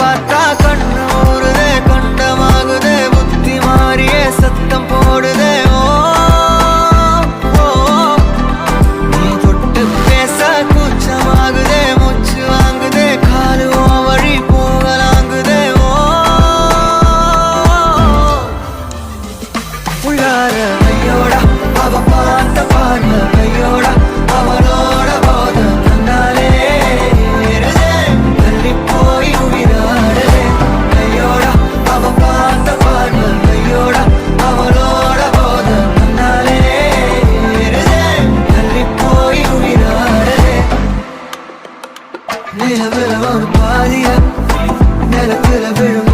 பார்த்தா கண்ணு ஊறுதே, கண்டமாகுதே, புத்தி மாறியே சத்தம் போடுதே. ஓ ஓ, நீ தொட்டு பேச கூச்சமாகுதே, மூச்சு வாங்குதே, காலு வழி போகலாங்குதே. ஓ உள்ளார ஐயோடா அவ பார்த்த பார்வை ஐயோடா, அவளோட போத கண்ணாலே ஏறுதே, தள்ளி போய் உயிராடுதே. ஐயோடா அவ பார்த்த பார்வை ஐயோடா, அவளோட போத கண்ணாலே ஏறுதே, தள்ளி போய் உயிராடுதே. நிலவுல ஒரு பாதியா நிலத்துல விழும்